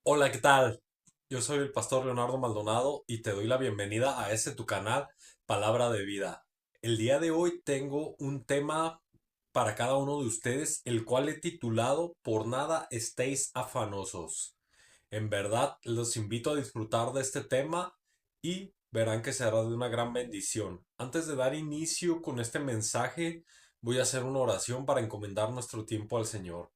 Hola, ¿qué tal? Yo soy el pastor Leonardo Maldonado y te doy la bienvenida a tu canal, Palabra de Vida. El día de hoy tengo un tema para cada uno de ustedes, el cual he titulado Por nada estéis afanosos. En verdad, los invito a disfrutar de este tema y verán que será de una gran bendición. Antes de dar inicio con este mensaje, voy a hacer una oración para encomendar nuestro tiempo al Señor.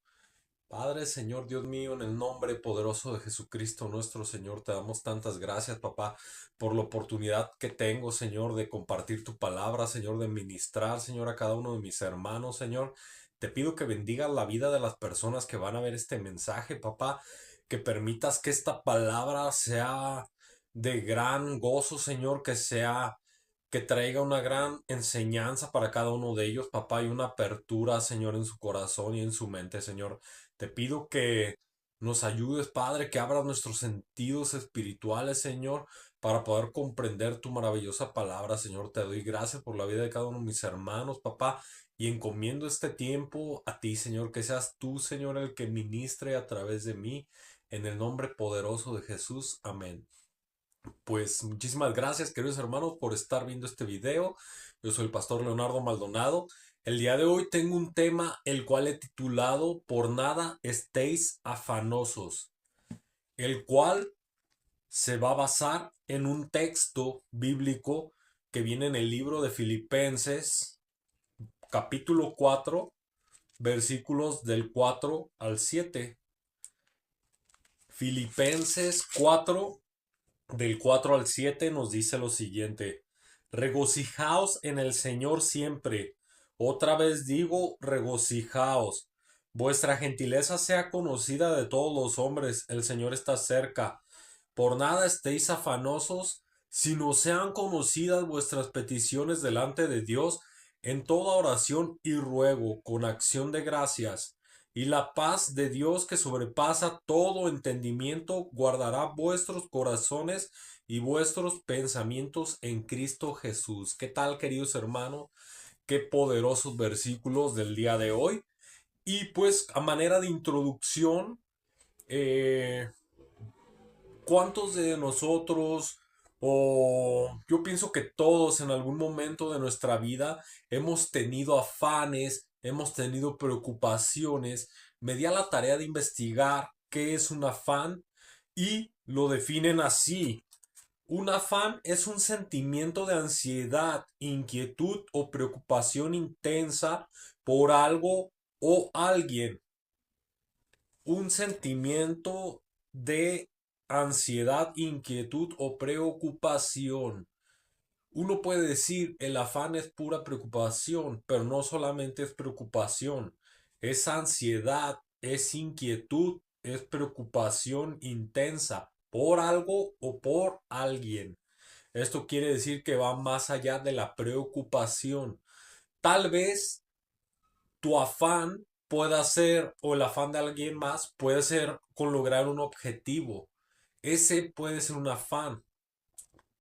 Padre, Señor Dios mío, en el nombre poderoso de Jesucristo nuestro Señor, te damos tantas gracias, papá, por la oportunidad que tengo, Señor, de compartir tu palabra, Señor, de ministrar, Señor, a cada uno de mis hermanos, Señor. Te pido que bendigas la vida de las personas que van a ver este mensaje, papá, que permitas que esta palabra sea de gran gozo, Señor, que traiga una gran enseñanza para cada uno de ellos, papá, y una apertura, Señor, en su corazón y en su mente, Señor. Te pido que nos ayudes, Padre, que abras nuestros sentidos espirituales, Señor, para poder comprender tu maravillosa palabra, Señor. Te doy gracias por la vida de cada uno de mis hermanos, papá, y encomiendo este tiempo a ti, Señor, que seas tú, Señor, el que ministre a través de mí, en el nombre poderoso de Jesús. Amén. Pues muchísimas gracias, queridos hermanos, por estar viendo este video. Yo soy el pastor Leonardo Maldonado. El día de hoy tengo un tema el cual he titulado Por nada estéis afanosos, el cual se va a basar en un texto bíblico que viene en el libro de Filipenses, capítulo 4, versículos del 4 al 7. Filipenses 4 del 4 al 7 nos dice lo siguiente: regocijaos en el Señor siempre. Otra vez digo, regocijaos. Vuestra gentileza sea conocida de todos los hombres, el Señor está cerca. Por nada estéis afanosos, sino sean conocidas vuestras peticiones delante de Dios en toda oración y ruego, con acción de gracias. Y la paz de Dios que sobrepasa todo entendimiento guardará vuestros corazones y vuestros pensamientos en Cristo Jesús. ¿Qué tal, queridos hermanos? Qué poderosos versículos del día de hoy. Y pues a manera de introducción, eh, ¿cuántos de nosotros, o yo pienso que todos en algún momento de nuestra vida hemos tenido afanes, hemos tenido preocupaciones? Me di a la tarea de investigar qué es un afán y lo definen así. Un afán es un sentimiento de ansiedad, inquietud o preocupación intensa por algo o alguien. Un sentimiento de ansiedad, inquietud o preocupación. Uno puede decir el afán es pura preocupación, pero no solamente es preocupación, es ansiedad, es inquietud, es preocupación intensa por algo o por alguien. Esto quiere decir que va más allá de la preocupación. Tal vez tu afán pueda ser, o el afán de alguien más, puede ser con lograr un objetivo. Ese puede ser un afán.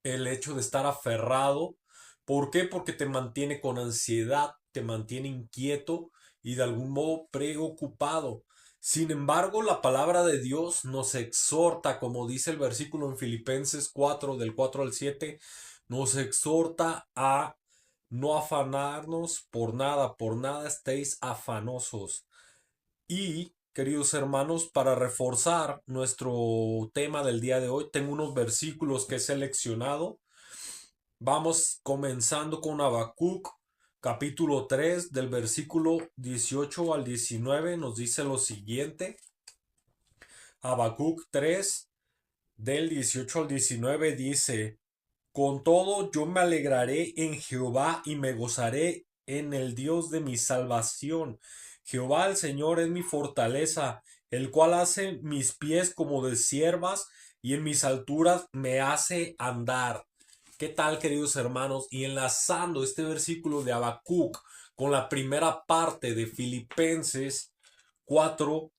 El hecho de estar aferrado. ¿Por qué? Porque te mantiene con ansiedad, te mantiene inquieto y de algún modo preocupado. Sin embargo, la palabra de Dios nos exhorta, como dice el versículo en Filipenses 4, del 4 al 7, nos exhorta a no afanarnos por nada estéis afanosos. Y, queridos hermanos, para reforzar nuestro tema del día de hoy, tengo unos versículos que he seleccionado. Vamos comenzando con Habacuc, capítulo 3 del versículo 18 al 19, nos dice lo siguiente. Habacuc 3 del 18 al 19 dice: con todo yo me alegraré en Jehová y me gozaré en el Dios de mi salvación. Jehová el Señor es mi fortaleza, el cual hace mis pies como de ciervas y en mis alturas me hace andar. ¿Qué tal, queridos hermanos? Y enlazando este versículo de Habacuc con la primera parte de Filipenses 4,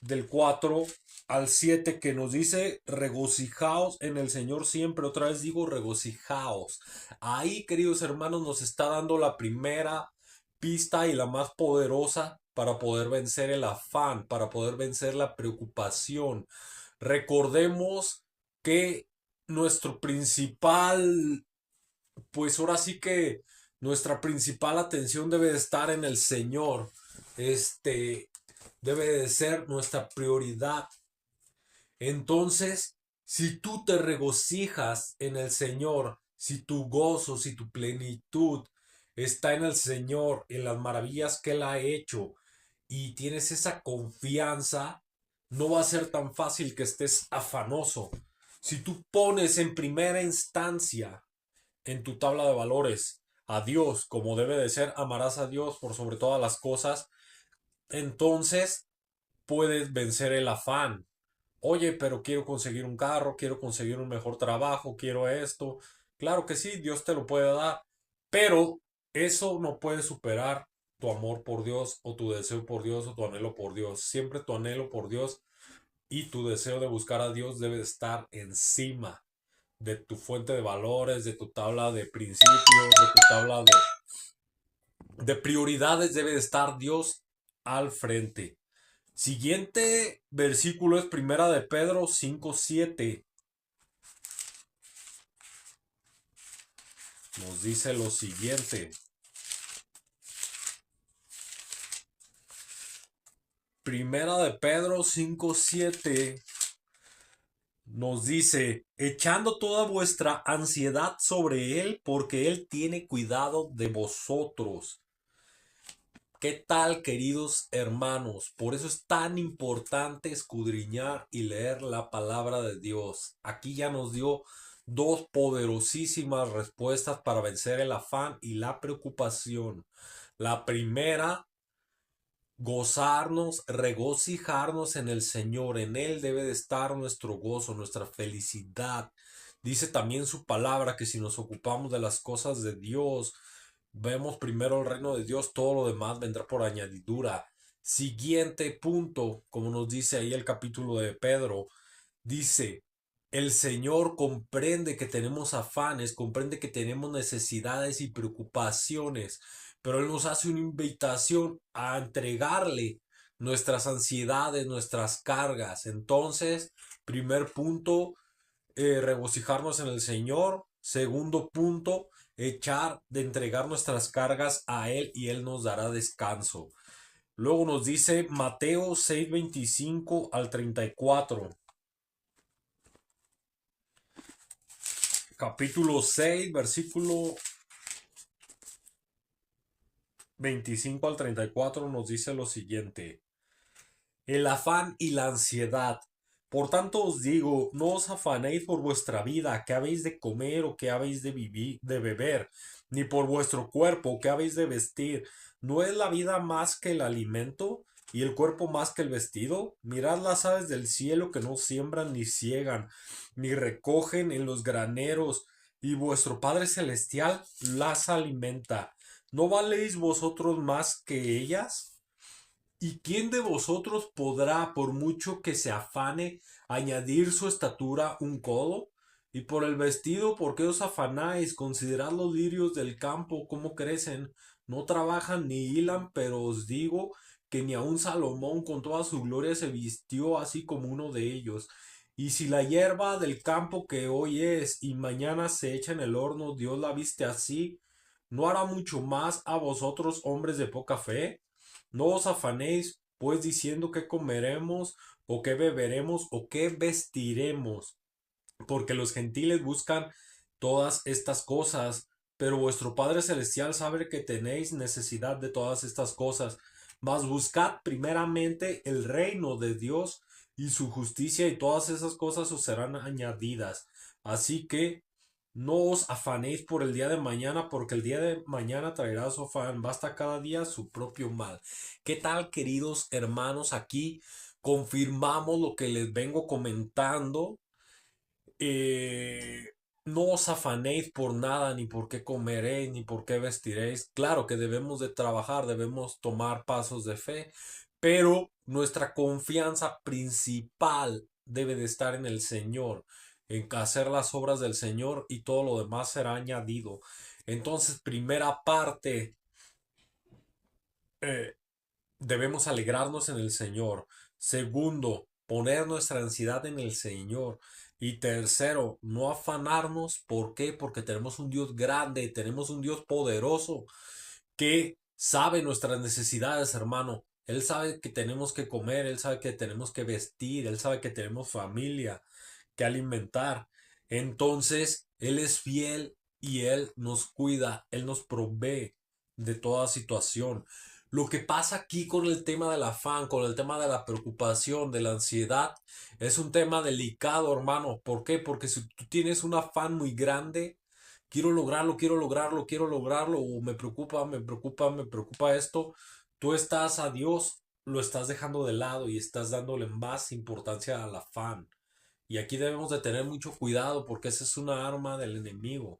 del 4 al 7, que nos dice regocijaos en el Señor siempre. Otra vez digo regocijaos. Ahí, queridos hermanos, nos está dando la primera pista y la más poderosa para poder vencer el afán, para poder vencer la preocupación. Recordemos que nuestro principal, pues ahora sí que nuestra principal atención debe de estar en el Señor. Debe de ser nuestra prioridad. Entonces, si tú te regocijas en el Señor, si tu gozo, si tu plenitud está en el Señor, en las maravillas que Él ha hecho, y tienes esa confianza, no va a ser tan fácil que estés afanoso. Si tú pones en primera instancia en tu tabla de valores a Dios como debe de ser, amarás a Dios por sobre todas las cosas, entonces puedes vencer el afán. Oye, pero quiero conseguir un carro, quiero conseguir un mejor trabajo, quiero esto. Claro que sí, Dios te lo puede dar, pero eso no puede superar tu amor por Dios o tu deseo por Dios o tu anhelo por Dios. Siempre tu anhelo por Dios y tu deseo de buscar a Dios debe estar encima de tu fuente de valores, de tu tabla de principios, de tu tabla de prioridades. Debe de estar Dios al frente. Siguiente versículo es Primera de Pedro 5:7. Nos dice lo siguiente. Primera de Pedro 5:7 nos dice, echando toda vuestra ansiedad sobre Él, porque Él tiene cuidado de vosotros. ¿Qué tal, queridos hermanos? Por eso es tan importante escudriñar y leer la palabra de Dios. Aquí ya nos dio dos poderosísimas respuestas para vencer el afán y la preocupación. La primera, gozarnos, regocijarnos en el Señor. En Él debe de estar nuestro gozo, nuestra felicidad. Dice también su palabra que si nos ocupamos de las cosas de Dios, vemos primero el reino de Dios, todo lo demás vendrá por añadidura. Siguiente punto, como nos dice ahí el capítulo de Pedro, dice, el Señor comprende que tenemos afanes, comprende que tenemos necesidades y preocupaciones, pero Él nos hace una invitación a entregarle nuestras ansiedades, nuestras cargas. Entonces, primer punto, regocijarnos en el Señor. Segundo punto, echar de entregar nuestras cargas a Él y Él nos dará descanso. Luego nos dice Mateo 6:25 al 34. Capítulo 6, versículo 25 al 34 nos dice lo siguiente. El afán y la ansiedad. Por tanto os digo, no os afanéis por vuestra vida, qué habéis de comer o qué habéis de vivir, de beber, ni por vuestro cuerpo, qué habéis de vestir. ¿No es la vida más que el alimento y el cuerpo más que el vestido? Mirad las aves del cielo que no siembran ni ciegan, ni recogen en los graneros, y vuestro Padre Celestial las alimenta. ¿No valéis vosotros más que ellas? ¿Y quién de vosotros podrá, por mucho que se afane, añadir su estatura un codo? Y por el vestido, ¿por qué os afanáis? Considerad los lirios del campo, cómo crecen, no trabajan ni hilan, pero os digo que ni aun Salomón con toda su gloria se vistió así como uno de ellos. Y si la hierba del campo que hoy es y mañana se echa en el horno, Dios la viste así, ¿no hará mucho más a vosotros, hombres de poca fe? No os afanéis, pues, diciendo qué comeremos, o qué beberemos, o qué vestiremos, porque los gentiles buscan todas estas cosas, pero vuestro Padre Celestial sabe que tenéis necesidad de todas estas cosas. Mas buscad primeramente el reino de Dios y su justicia, y todas esas cosas os serán añadidas. Así que no os afanéis por el día de mañana, porque el día de mañana traerá su afán. Basta cada día su propio mal. ¿Qué tal, queridos hermanos? Aquí confirmamos lo que les vengo comentando. eh, no os afanéis por nada, ni por qué comeréis, ni por qué vestiréis. Claro que debemos de trabajar, debemos tomar pasos de fe, pero nuestra confianza principal debe de estar en el Señor, en hacer las obras del Señor, y todo lo demás será añadido. Entonces, primera parte, eh, debemos alegrarnos en el Señor. Segundo, poner nuestra ansiedad en el Señor. Y tercero, no afanarnos. ¿Por qué? Porque tenemos un Dios grande, tenemos un Dios poderoso que sabe nuestras necesidades, hermano. Él sabe que tenemos que comer, Él sabe que tenemos que vestir, Él sabe que tenemos familia que alimentar. Entonces, Él es fiel y Él nos cuida, Él nos provee de toda situación. Lo que pasa aquí con el tema del afán, con el tema de la preocupación, de la ansiedad, es un tema delicado, hermano. ¿Por qué? Porque si tú tienes un afán muy grande, quiero lograrlo, quiero lograrlo, quiero lograrlo, o me preocupa, me preocupa, me preocupa esto, tú estás a Dios, lo estás dejando de lado y estás dándole más importancia al afán. Y aquí debemos de tener mucho cuidado porque esa es una arma del enemigo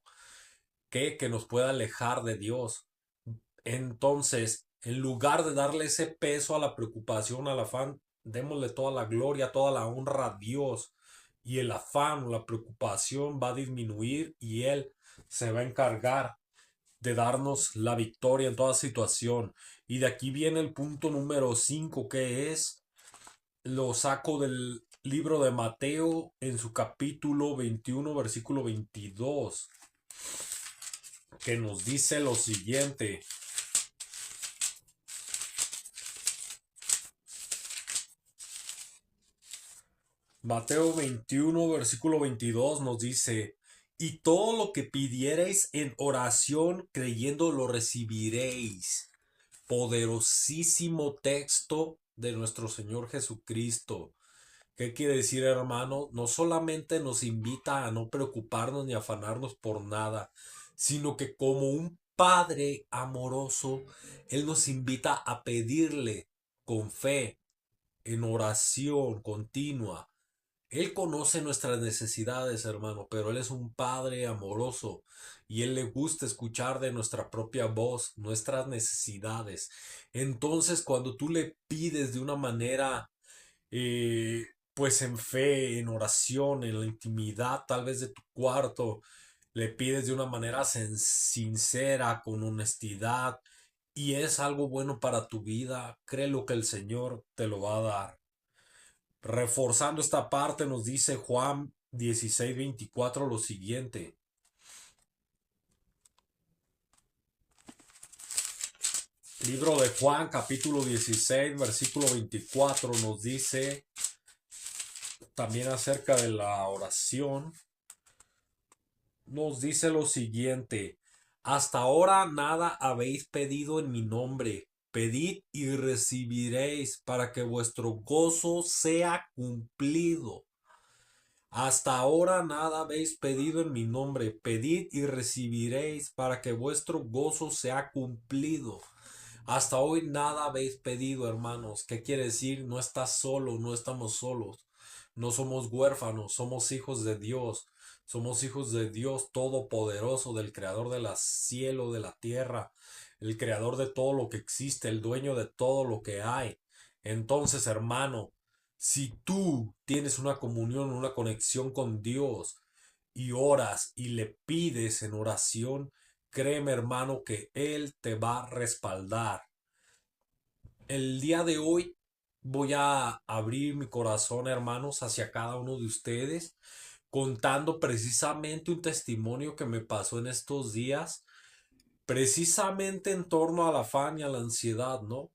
que nos puede alejar de Dios. Entonces, en lugar de darle ese peso a la preocupación, al afán, démosle toda la gloria, toda la honra a Dios. Y el afán o la preocupación va a disminuir y Él se va a encargar de darnos la victoria en toda situación. Y de aquí viene el punto número 5 que es, lo saco del libro de Mateo en su capítulo 21 versículo 22 que nos dice lo siguiente. Mateo 21, versículo 22 nos dice, y todo lo que pidiereis en oración creyendo lo recibiréis. Poderosísimo texto de nuestro Señor Jesucristo. ¿Qué quiere decir, hermano? No solamente nos invita a no preocuparnos ni afanarnos por nada, sino que como un Padre amoroso, Él nos invita a pedirle con fe, en oración continua. Él conoce nuestras necesidades, hermano, pero Él es un Padre amoroso y Él le gusta escuchar de nuestra propia voz nuestras necesidades. Entonces, cuando tú le pides de una manera, pues en fe, en oración, en la intimidad tal vez de tu cuarto, le pides de una manera sincera, con honestidad, y es algo bueno para tu vida, créelo que el Señor te lo va a dar. Reforzando esta parte nos dice Juan 16:24 lo siguiente. Libro de Juan capítulo 16 versículo 24 nos dice también acerca de la oración. Nos dice lo siguiente. Hasta ahora nada habéis pedido en mi nombre. Pedid y recibiréis para que vuestro gozo sea cumplido. Hasta ahora nada habéis pedido en mi nombre. Pedid y recibiréis para que vuestro gozo sea cumplido. Hasta hoy nada habéis pedido, hermanos. ¿Qué quiere decir? No estás solo, no estamos solos. No somos huérfanos, somos hijos de Dios. Somos hijos de Dios Todopoderoso, del Creador del cielo, de la tierra, el Creador de todo lo que existe, el dueño de todo lo que hay. Entonces, hermano, si tú tienes una comunión, una conexión con Dios y oras y le pides en oración, créeme, hermano, que Él te va a respaldar. El día de hoy voy a abrir mi corazón, hermanos, hacia cada uno de ustedes, contando precisamente un testimonio que me pasó en estos días, precisamente en torno al afán y a la ansiedad, ¿no?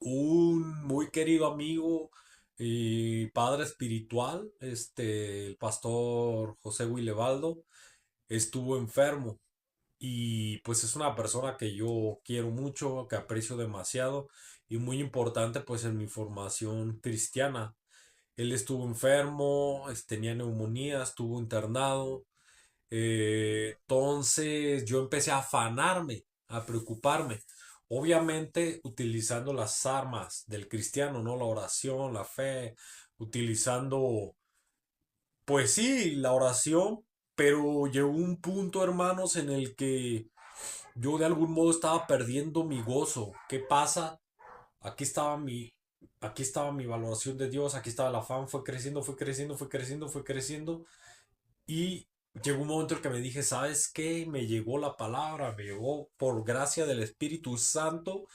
Un muy querido amigo y padre espiritual, el pastor José Willebaldo, estuvo enfermo y pues es una persona que yo quiero mucho, que aprecio demasiado y muy importante pues en mi formación cristiana. Él estuvo enfermo, tenía neumonía, estuvo internado. Entonces yo empecé a afanarme, a preocuparme. Obviamente utilizando las armas del cristiano, ¿no? La oración, la fe, utilizando, pues sí, la oración, pero llegó un punto, hermanos, en el que yo de algún modo estaba perdiendo mi gozo. ¿Qué pasa? Aquí estaba mi, aquí estaba mi valoración de Dios, aquí estaba el afán, fue creciendo, fue creciendo, fue creciendo, fue creciendo. Y llegó un momento en el que me dije, ¿sabes qué? Me llegó la palabra, me llegó por gracia del Espíritu Santo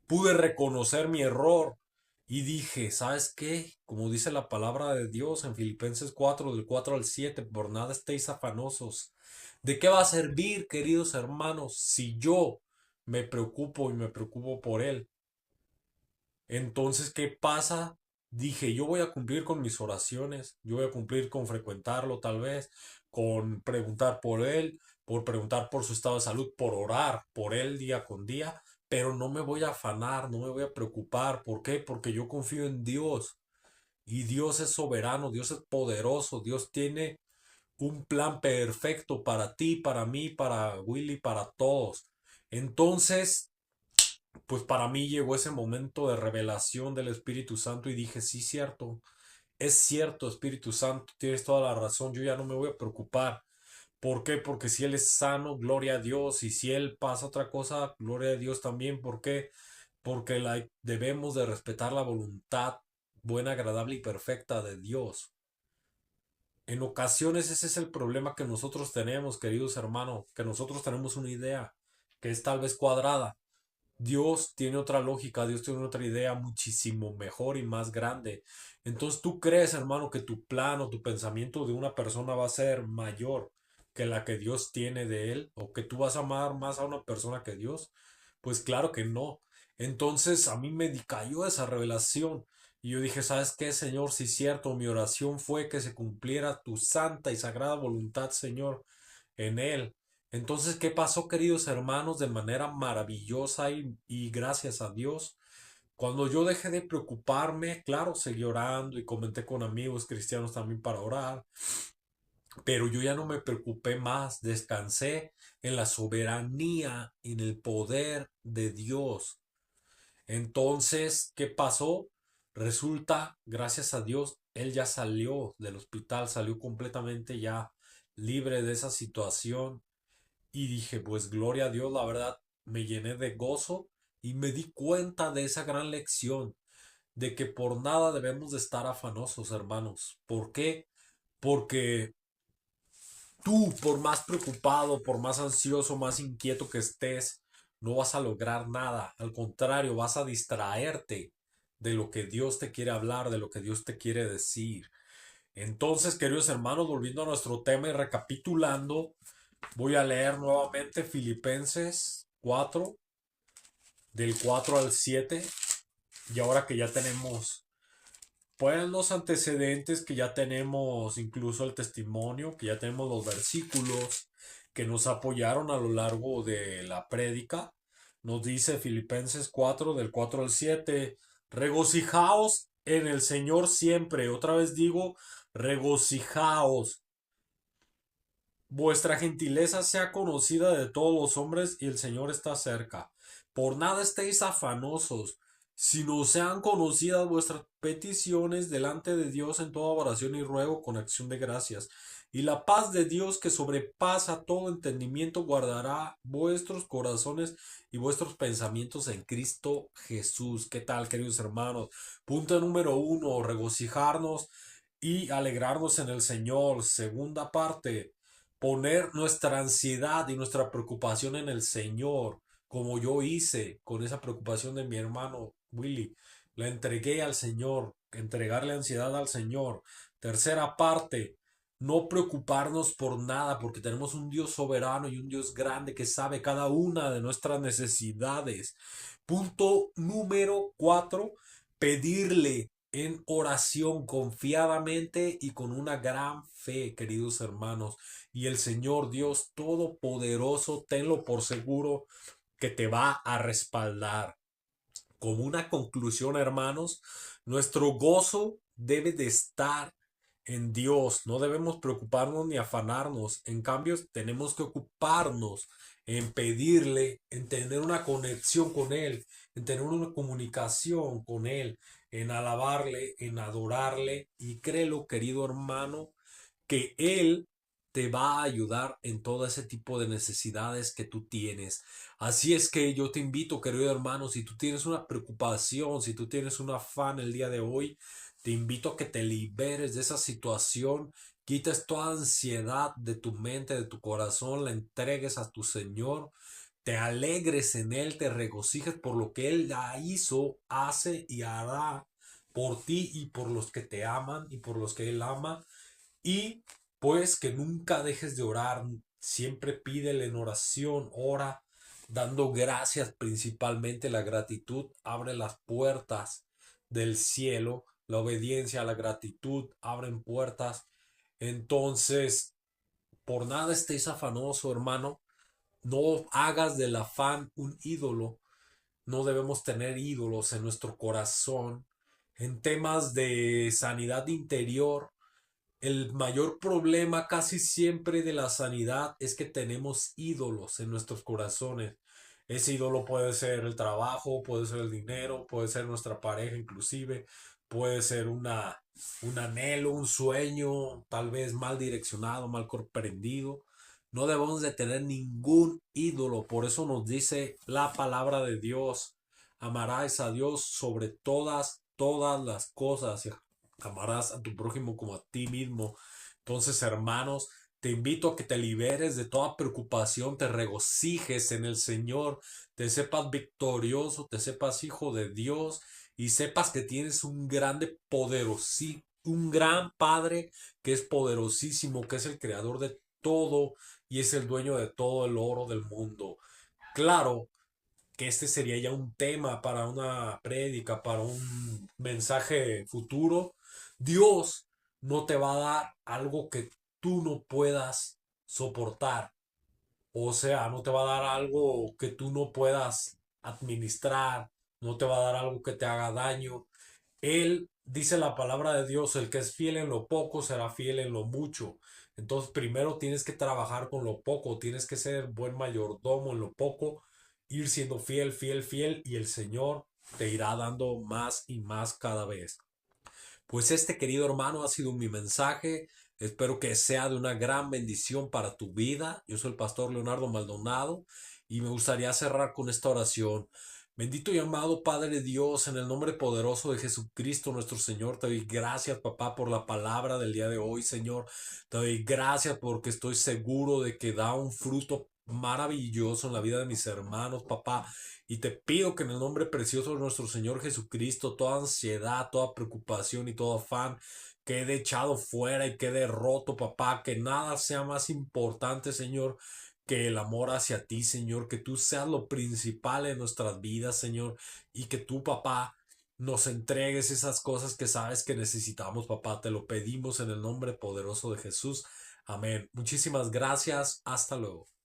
pude reconocer mi error y dije, ¿sabes qué? Como dice la palabra de Dios en Filipenses 4, del 4 al 7, por nada estéis afanosos. ¿De qué va a servir, queridos hermanos, si yo me preocupo y me preocupo por Él? Entonces, ¿qué pasa? Dije, yo voy a cumplir con mis oraciones, yo voy a cumplir con frecuentarlo tal vez, con preguntar por él, por preguntar por su estado de salud, por orar por él día con día, pero no me voy a afanar, no me voy a preocupar. ¿Por qué? Porque yo confío en Dios y Dios es soberano, Dios es poderoso, Dios tiene un plan perfecto para ti, para mí, para Willy, para todos. Entonces, pues para mí llegó ese momento de revelación del Espíritu Santo y dije, sí, cierto, es cierto, Espíritu Santo, tienes toda la razón, yo ya no me voy a preocupar. ¿Por qué? Porque si Él es sano, gloria a Dios, y si Él pasa otra cosa, gloria a Dios también. ¿Por qué? Porque debemos de respetar la voluntad buena, agradable y perfecta de Dios. En ocasiones ese es el problema que nosotros tenemos, queridos hermanos, que nosotros tenemos una idea que es tal vez cuadrada. Dios tiene otra lógica, Dios tiene otra idea muchísimo mejor y más grande. Entonces tú crees, hermano, que tu plan o tu pensamiento de una persona va a ser mayor que la que Dios tiene de él, o que tú vas a amar más a una persona que Dios. Pues claro que no. Entonces a mí me cayó esa revelación y yo dije, ¿sabes qué, Señor? Si es cierto, mi oración fue que se cumpliera tu santa y sagrada voluntad, Señor, en él. Entonces, ¿qué pasó, queridos hermanos? De manera maravillosa y gracias a Dios. Cuando yo dejé de preocuparme, claro, seguí orando y comenté con amigos cristianos también para orar, pero yo ya no me preocupé más, descansé en la soberanía, en el poder de Dios. Entonces, ¿qué pasó? Resulta, gracias a Dios, él ya salió del hospital, salió completamente ya libre de esa situación y dije, pues gloria a Dios, la verdad, me llené de gozo y me di cuenta de esa gran lección, de que por nada debemos de estar afanosos, hermanos. ¿Por qué? Porque tú, por más preocupado, por más ansioso, más inquieto que estés, no vas a lograr nada. Al contrario, vas a distraerte de lo que Dios te quiere hablar, de lo que Dios te quiere decir. Entonces, queridos hermanos, volviendo a nuestro tema y recapitulando, voy a leer nuevamente Filipenses 4, del 4 al 7. Y ahora que ya tenemos, pues, los antecedentes, que ya tenemos incluso el testimonio, que ya tenemos los versículos que nos apoyaron a lo largo de la prédica, nos dice Filipenses 4, del 4 al 7, regocijaos en el Señor siempre. Otra vez digo, regocijaos. Vuestra gentileza sea conocida de todos los hombres y el Señor está cerca. Por nada estéis afanosos, sino sean conocidas vuestras peticiones delante de Dios en toda oración y ruego con acción de gracias. Y la paz de Dios que sobrepasa todo entendimiento guardará vuestros corazones y vuestros pensamientos en Cristo Jesús. ¿Qué tal, queridos hermanos? Punto número uno, regocijarnos y alegrarnos en el Señor. Segunda parte, poner nuestra ansiedad y nuestra preocupación en el Señor, como yo hice con esa preocupación de mi hermano Willy. La entregué al Señor, entregarle ansiedad al Señor. Tercera parte, no preocuparnos por nada, porque tenemos un Dios soberano y un Dios grande que sabe cada una de nuestras necesidades. Punto número cuatro, pedirle en oración confiadamente y con una gran fe, queridos hermanos. Y el Señor Dios Todopoderoso, tenlo por seguro que te va a respaldar. Como una conclusión, hermanos, nuestro gozo debe de estar en Dios. No debemos preocuparnos ni afanarnos. En cambio, tenemos que ocuparnos en pedirle, en tener una conexión con Él, en tener una comunicación con Él, en alabarle, en adorarle. Y créelo, querido hermano, que Él te va a ayudar en todo ese tipo de necesidades que tú tienes. Así es que yo te invito, querido hermano, si tú tienes una preocupación, si tú tienes un afán el día de hoy, te invito a que te liberes de esa situación, quites toda ansiedad de tu mente, de tu corazón, la entregues a tu Señor. te alegres en Él, te regocijes por lo que Él ya hizo, hace y hará por ti y por los que te aman y por los que Él ama. Y pues que nunca dejes de orar, siempre pídele en oración, ora dando gracias, principalmente la gratitud abre las puertas del cielo, la obediencia, la gratitud abren puertas. Entonces, por nada estéis afanoso, hermano, no hagas del afán un ídolo, no debemos tener ídolos en nuestro corazón. En temas de sanidad interior, el mayor problema casi siempre de la sanidad es que tenemos ídolos en nuestros corazones. Ese ídolo puede ser el trabajo, puede ser el dinero, puede ser nuestra pareja inclusive, puede ser un anhelo, un sueño, tal vez mal direccionado, mal comprendido. No debemos de tener ningún ídolo, por eso nos dice la palabra de Dios. Amarás a Dios sobre todas las cosas. Amarás a tu prójimo como a ti mismo. Entonces, hermanos, te invito a que te liberes de toda preocupación, te regocijes en el Señor, te sepas victorioso, te sepas hijo de Dios y sepas que tienes un grande, poderosí, un gran Padre que es poderosísimo, que es el creador de todo y es el dueño de todo el oro del mundo. Claro que este sería ya un tema para una prédica, para un mensaje futuro. Dios no te va a dar algo que tú no puedas soportar. O sea, no te va a dar algo que tú no puedas administrar, no te va a dar algo que te haga daño. Él dice la palabra de Dios, el que es fiel en lo poco será fiel en lo mucho. Entonces, primero tienes que trabajar con lo poco, tienes que ser buen mayordomo en lo poco, ir siendo fiel, fiel, fiel, y el Señor te irá dando más y más cada vez. Pues este querido hermano ha sido mi mensaje. Espero que sea de una gran bendición para tu vida. Yo soy el pastor Leonardo Maldonado y me gustaría cerrar con esta oración. Bendito y amado Padre Dios, en el nombre poderoso de Jesucristo nuestro Señor, te doy gracias, papá, por la palabra del día de hoy, Señor. Te doy gracias porque estoy seguro de que da un fruto maravilloso en la vida de mis hermanos, papá. Y te pido que en el nombre precioso de nuestro Señor Jesucristo, toda ansiedad, toda preocupación y todo afán quede echado fuera y quede roto, papá. Que nada sea más importante, Señor, que el amor hacia ti, Señor. Que tú seas lo principal en nuestras vidas, Señor. Y que tú, papá, nos entregues esas cosas que sabes que necesitamos, papá. Te lo pedimos en el nombre poderoso de Jesús. Amén. Muchísimas gracias. Hasta luego.